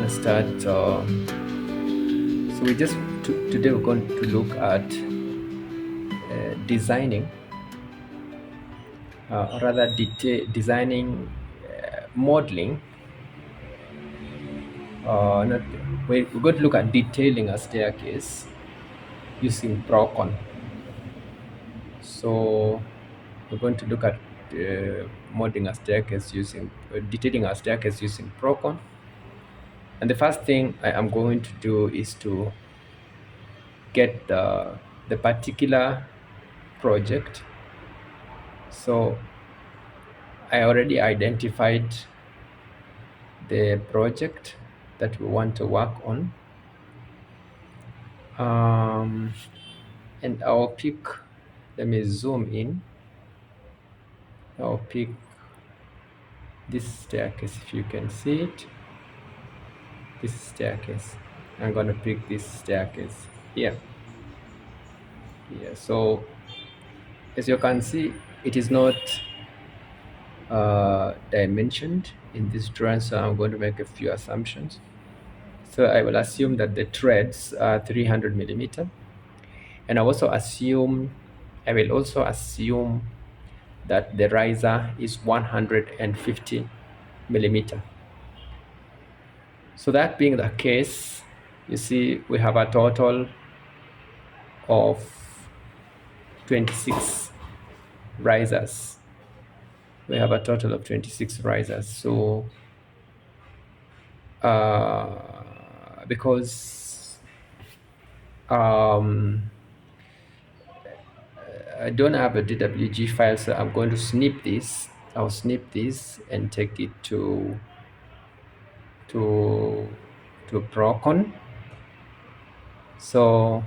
gonna start. So we just today we're going to look at designing, or rather designing, modeling. Not, we're going to look at detailing a staircase using Prokon. So we're going to look at modeling a staircase using detailing a staircase using Prokon. And the first thing I am going to do is to get the particular project. So I already identified the project that we want to work on, and I'll pick, let me zoom in. I'll pick this staircase. If you can see it, this staircase, I'm going to pick this staircase here. So as you can see, it is not dimensioned in this drawing, so I'm going to make a few assumptions. So I will assume that the threads are 300 millimeter, and I will also assume that the riser is 150 millimeter. So that being the case, you see we have a total of 26 risers. We have a total of 26 risers. So because I don't have a DWG file, so I'm going to snip this. I'll snip this and take it to Prokon. So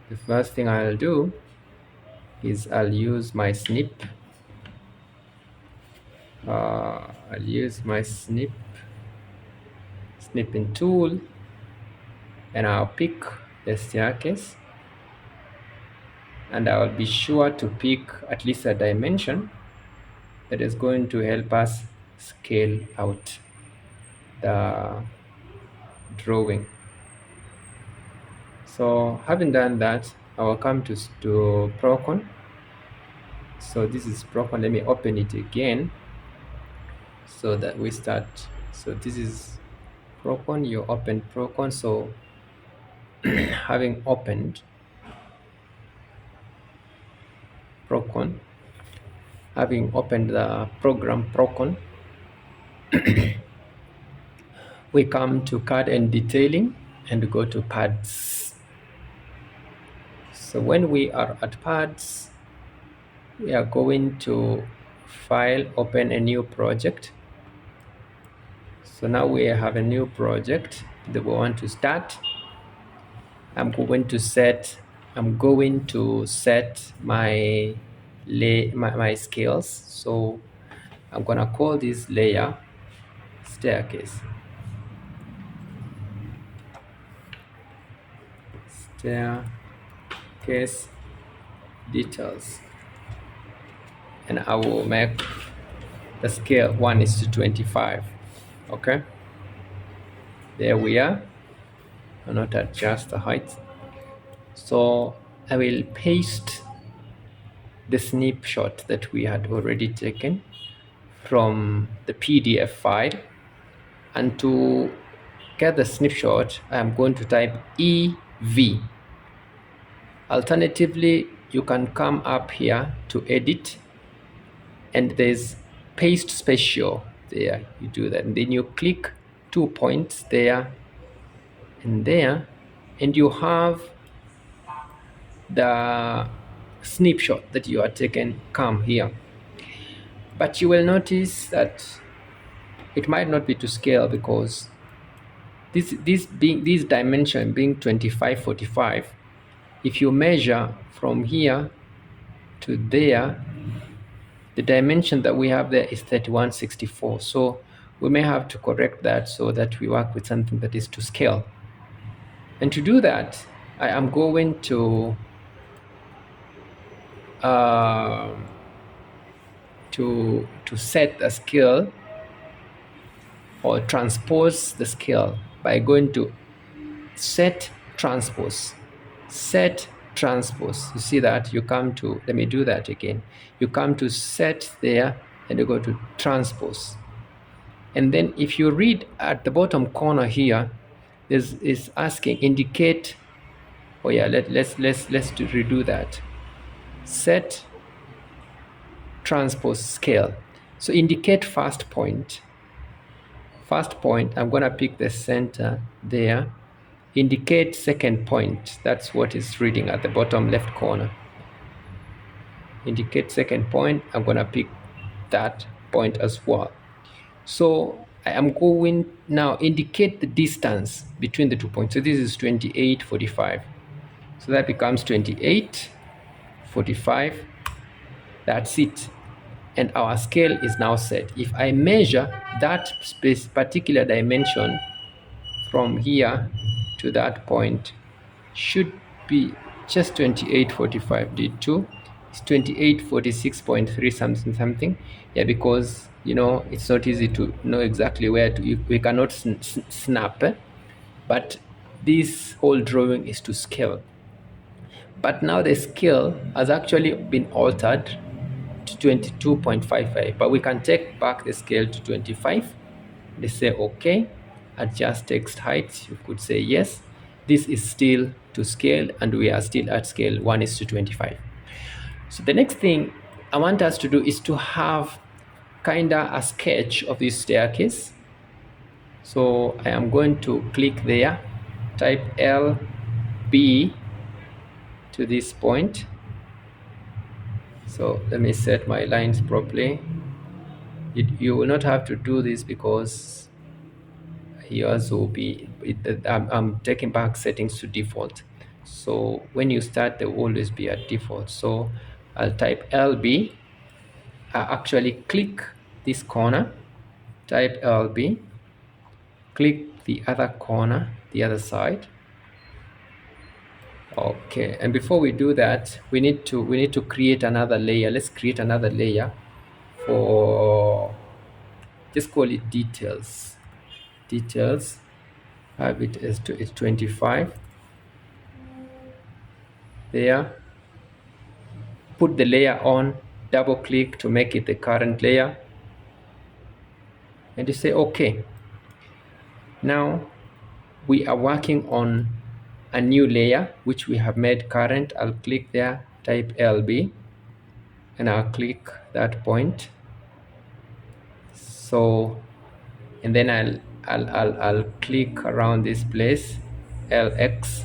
the first thing I'll do is I'll use my snip. I'll use my snipping tool, and I'll pick the staircase, and I'll be sure to pick at least a dimension that is going to help us scale out the drawing. So having done that, I will come to Prokon. So this is Prokon. Let me open it again so that we start. So this is Prokon. You open Prokon. So having opened Prokon, having opened the program Prokon, we come to CAD and detailing and go to Padds. So when we are at Padds, we are going to File, Open a new project. So now we have a new project that we want to start. I'm going to set my scales. So I'm gonna call this layer staircase. Staircase details, and I will make the scale 1:25. Okay, there we are. I'll not adjust the height. So I will paste the snapshot that we had already taken from the PDF file, and to get the snapshot I'm going to type EV. Alternatively, you can come up here to edit, and there's paste spatial there. You do that, and then you click 2 points there and there, and you have the snapshot that you are taken come here. But you will notice that it might not be to scale, because this dimension being 2545, if you measure from here to there, the dimension that we have there is 3164. So we may have to correct that so that we work with something that is to scale. And to do that, I am going to set a scale, or transpose the scale by going to set transpose. Set transpose. You see that? You come to, let me do that again. You come to set there and you go to transpose. And then if you read at the bottom corner here, is asking indicate. Oh yeah, let's redo that. Set transpose scale. So indicate first point. First point, I'm gonna pick the center there. Indicate second point. That's what is reading at the bottom left corner. Indicate second point. I'm gonna pick that point as well. So I am going now indicate the distance between the 2 points. So this is 28, 45. So that becomes 28, 45. That's it. And our scale is now set. If I measure that particular dimension from here to that point, should be just 2845 D2. It's 2846.3 something. Yeah, because it's not easy to know exactly where we cannot snap, but this whole drawing is to scale. But now the scale has actually been altered to 22.55, but we can take back the scale to 25. They say okay, adjust text height, you could say yes. This is still to scale and we are still at scale 1:25. So the next thing I want us to do is to have kinda a sketch of this staircase. So I am going to click there, type LB to this point. So let me set my lines properly. You will not have to do this because yours will be, I'm taking back settings to default. So when you start, they will always be at default. So I'll type LB. I actually click this corner, type LB, click the other corner, the other side. Okay, and before we do that, we need to create another layer. Let's create another layer for, just call it details. Details. Have it as to it's 25. There. Put the layer on, double click to make it the current layer, and you say okay. Now we are working on a new layer which we have made current. I'll click there, type LB, and I'll click that point. So, and then I'll click around this place, LX,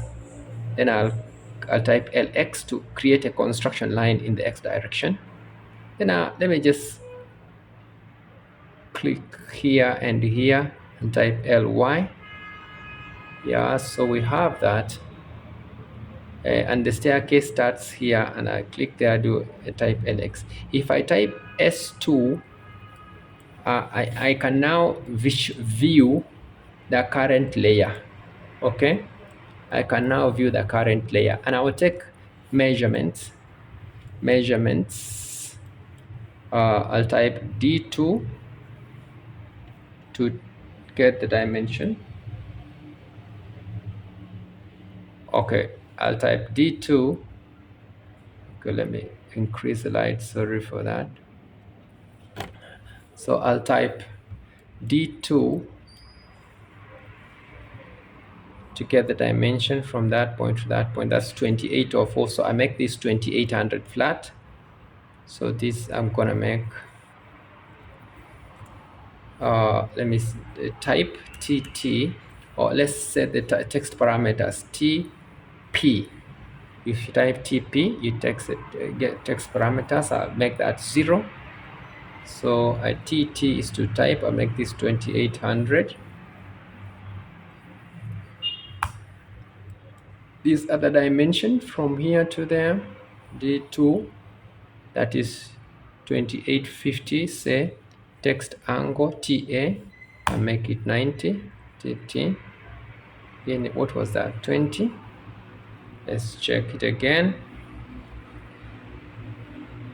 then I'll type LX to create a construction line in the X direction. Then let me just click here and here and type LY. Yeah, so we have that. And the staircase starts here, and I click there, do type LX. If I type S2, I can now view the current layer. Okay, I can now view the current layer, and I will take measurements. I'll type D2 to get the dimension. Okay, I'll type D2. Okay, let me increase the light, sorry for that. So I'll type D2 to get the dimension from that point to that point. That's 2804. So I make this 2800 flat. So this I'm gonna make, let me type TT, or let's set the text parameters TP. If you type TP, you get text parameters. I'll make that 0. So TT is to type. I'll make this 2800. This other dimension from here to there, D2, that is 2850. Say text angle TA, I'll make it 90. TT. Then what was that? 20. Let's check it again.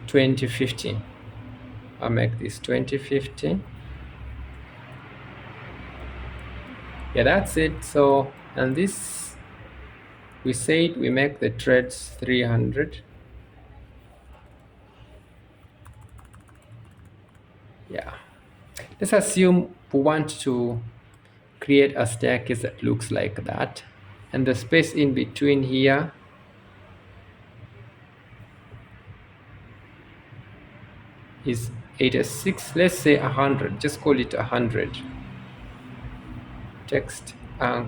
2050. I'll make this 2050. Yeah, that's it. So, and this, we said we make the threads 300. Yeah, let's assume we want to create a staircase that looks like that, and the space in between here is 86. Let's say 100. Just call it 100. Text TA,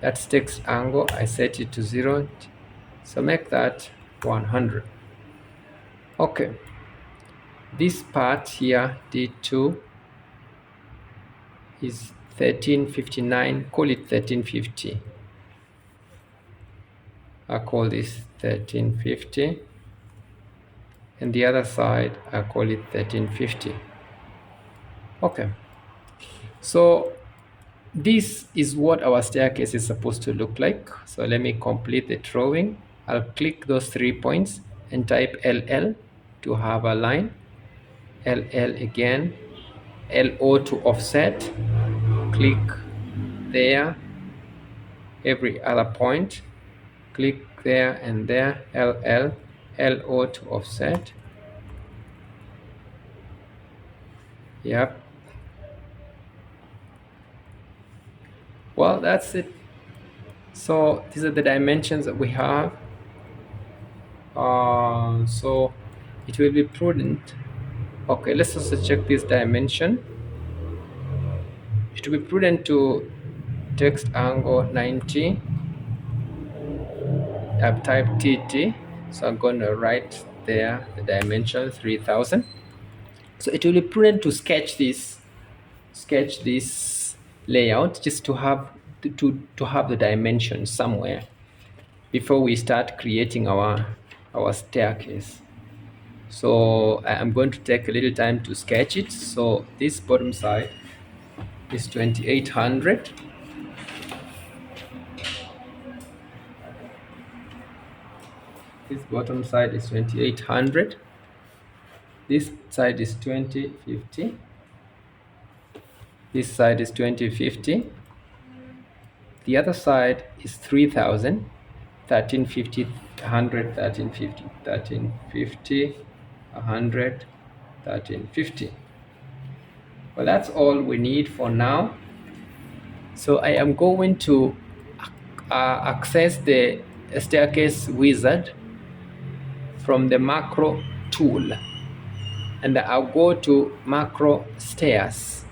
that's text angle. I set it to 0, so make that 100. Okay, this part here D2 is 1359. Call it 1350. I call this 1350, and the other side I call it 1350. Okay, so this is what our staircase is supposed to look like. So let me complete the drawing. I'll click those 3 points and type LL to have a line, LL again, LO to offset, click there, every other point, click there and there, LL, LO to offset. Yep. Well, that's it. So these are the dimensions that we have. So it will be prudent. Okay, let's also check this dimension. It will be prudent to text angle 90. I've typed TT, so I'm going to write there the dimension 3000. So it will be prudent to sketch this layout just to have to have the dimension somewhere before we start creating our staircase. So I'm going to take a little time to sketch it. So this bottom side is 2800. This bottom side is 2800. This side is 2050. This side is 2050. The other side is 3000. 1350, 100, 1350, 1350, 100, 1350. Well, that's all we need for now. So I am going to access the staircase wizard from the macro tool, and I'll go to macro stairs,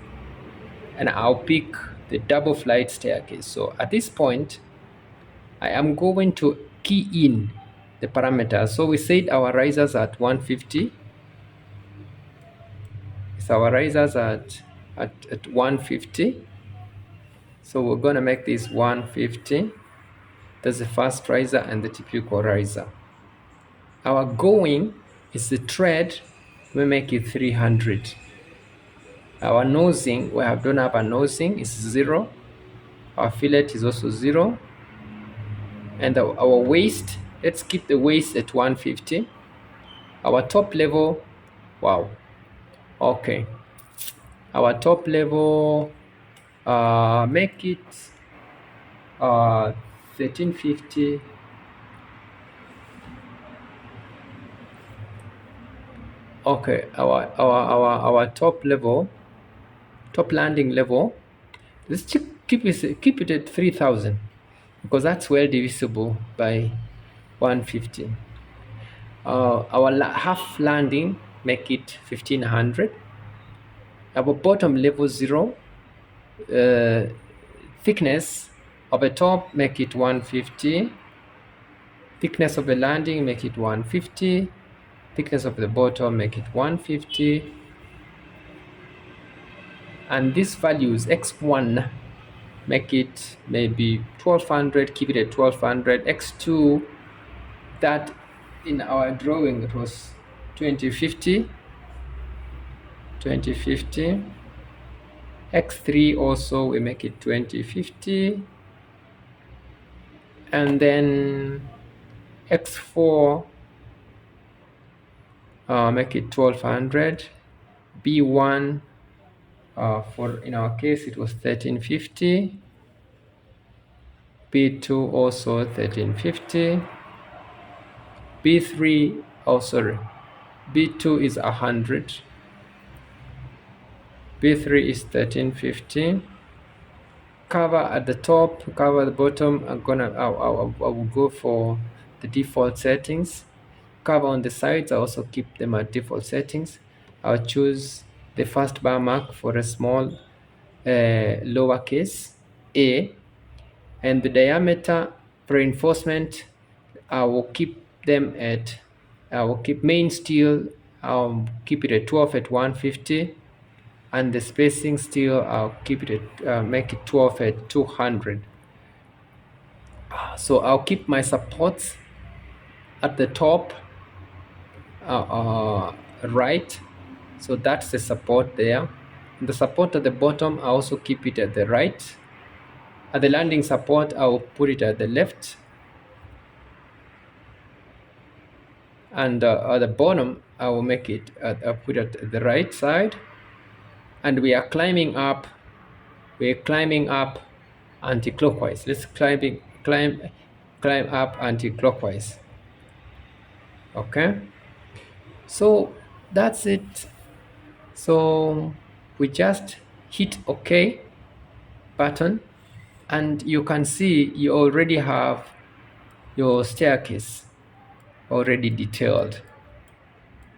and I'll pick the double flight staircase. So at this point, I am going to key in the parameters. So we said our risers at 150. So our risers at 150. So we're going to make this 150. That's the first riser and the typical riser. Our going is the thread. We make it 300. Our nosing, we have done up a nosing, is 0. Our fillet is also 0. And our waist, let's keep the waist at 150. Our top level, wow, okay. Our top level, make it 1350. Okay, our top level, top landing level, let's keep it at 3000, because that's well divisible by 150. Our half landing, make it 1500. Our bottom level 0, thickness of the top, make it 150. Thickness of the landing, make it 150. Thickness of the bottom, make it 150. And these values, x1, make it maybe 1200, keep it at 1200. x2, that in our drawing it was 2050. X3 also we make it 2050. And then x4, make it 1200. B1, For in our case it was 1350. B2 also 1350. B3, oh sorry, B2 is 100. B3 is 1350. Cover at the top, cover at the bottom. I will go for the default settings. Cover on the sides, I also keep them at default settings. I'll choose the first bar mark for a small lowercase a, and the diameter reinforcement, I will keep them at, I will keep main steel, I'll keep it at 12 at 150, and the spacing steel, I'll keep it at, make it 12 at 200. So I'll keep my supports at the top right, so that's the support there. And the support at the bottom, I also keep it at the right. At the landing support, I will put it at the left. And at the bottom, I will make it, I'll put it at the right side. And we are climbing up, anti-clockwise. Let's climb up anti-clockwise. Okay, so that's it. So we just hit OK button, and you can see you already have your staircase already detailed.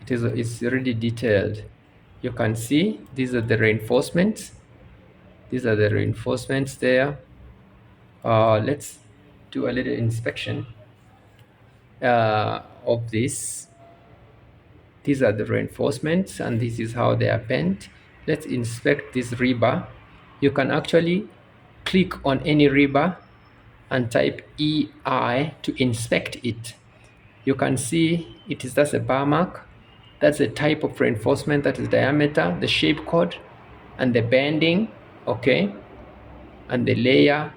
It's already detailed. You can see these are the reinforcements. These are the reinforcements there. Let's do a little inspection of this. These are the reinforcements, and this is how they are bent. Let's inspect this rebar. You can actually click on any rebar and type EI to inspect it. You can see that's a bar mark. That's a type of reinforcement, that is diameter, the shape code, and the bending, okay, and the layer.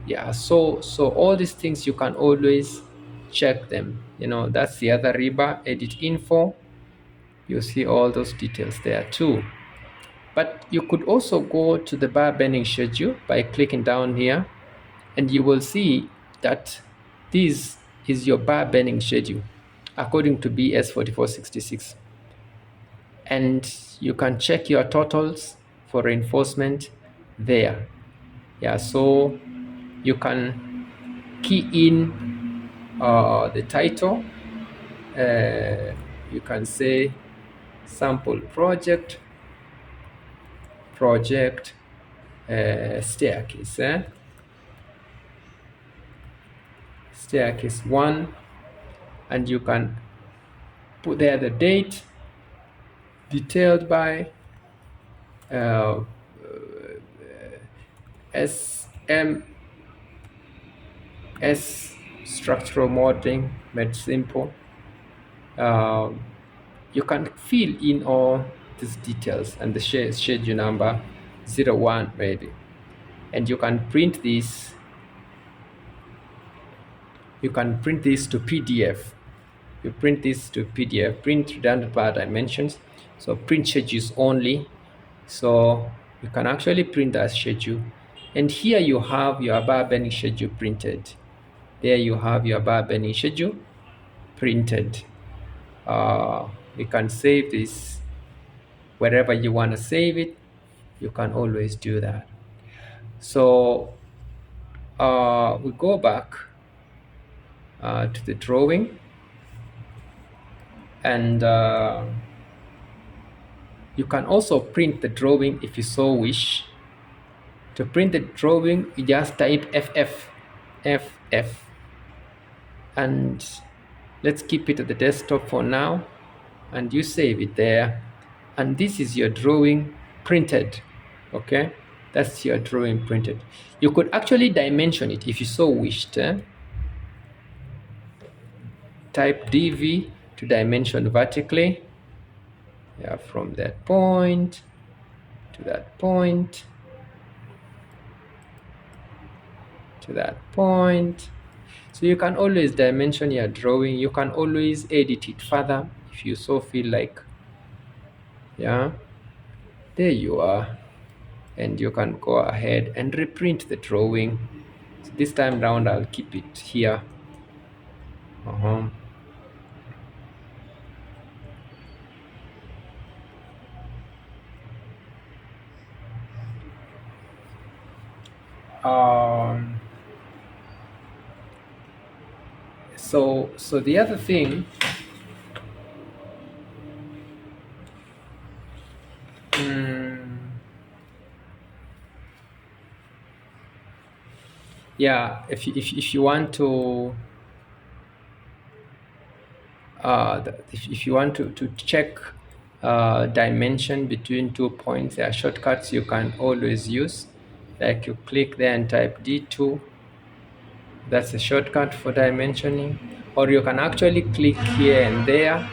Yeah, so all these things you can always check them. That's the other rebar, edit info. You see all those details there too. But you could also go to the bar bending schedule by clicking down here, and you will see that this is your bar bending schedule according to BS 4466. And you can check your totals for reinforcement there. Yeah, so you can key in the title. You can say sample project staircase, staircase 1, and you can put there the date, detailed by SMS structural modeling made simple. You can fill in all these details and the schedule number 01 maybe, and you can print this. You can print this to PDF. You print this to PDF, print redundant bar dimensions. So print schedules only. So you can actually print that schedule. And here you have your bar bending schedule printed. There you have your bar bending schedule printed. You can save this wherever you want to save it. You can always do that. So we go back to the drawing, and you can also print the drawing if you so wish. To print the drawing, you just type FF, and let's keep it at the desktop for now, and you save it there, and this is your drawing printed. Okay, that's your drawing printed. You could actually dimension it if you so wished. Type DV to dimension vertically. Yeah, from that point to that point to that point. So you can always dimension your drawing. You can always edit it further if you so feel like. Yeah, there you are. and you can go ahead and reprint the drawing. So this time round I'll keep it here. uh-huh. um, so the other thing, mm, yeah, if you want to if you want to check dimension between 2 points, there are shortcuts you can always use. Like you click there and type D2. That's a shortcut for dimensioning. Or you can actually click here and there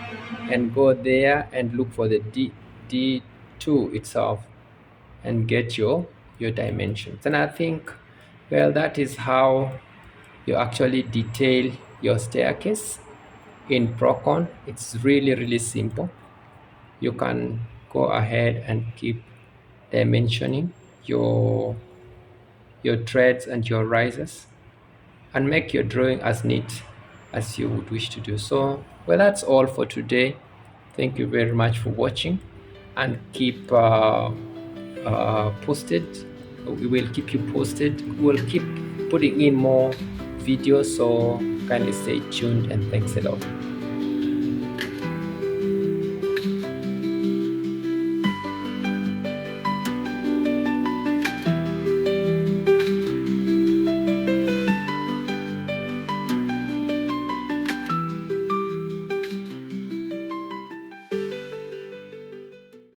and go there and look for the D2 itself and get your dimensions. And I think, well, that is how you actually detail your staircase in Prokon. It's really, really simple. You can go ahead and keep dimensioning your your treads and your risers and make your drawing as neat as you would wish to do. So, well, that's all for today. Thank you very much for watching, and keep posted. We will keep you posted. We'll keep putting in more videos, so kindly stay tuned, and thanks a lot.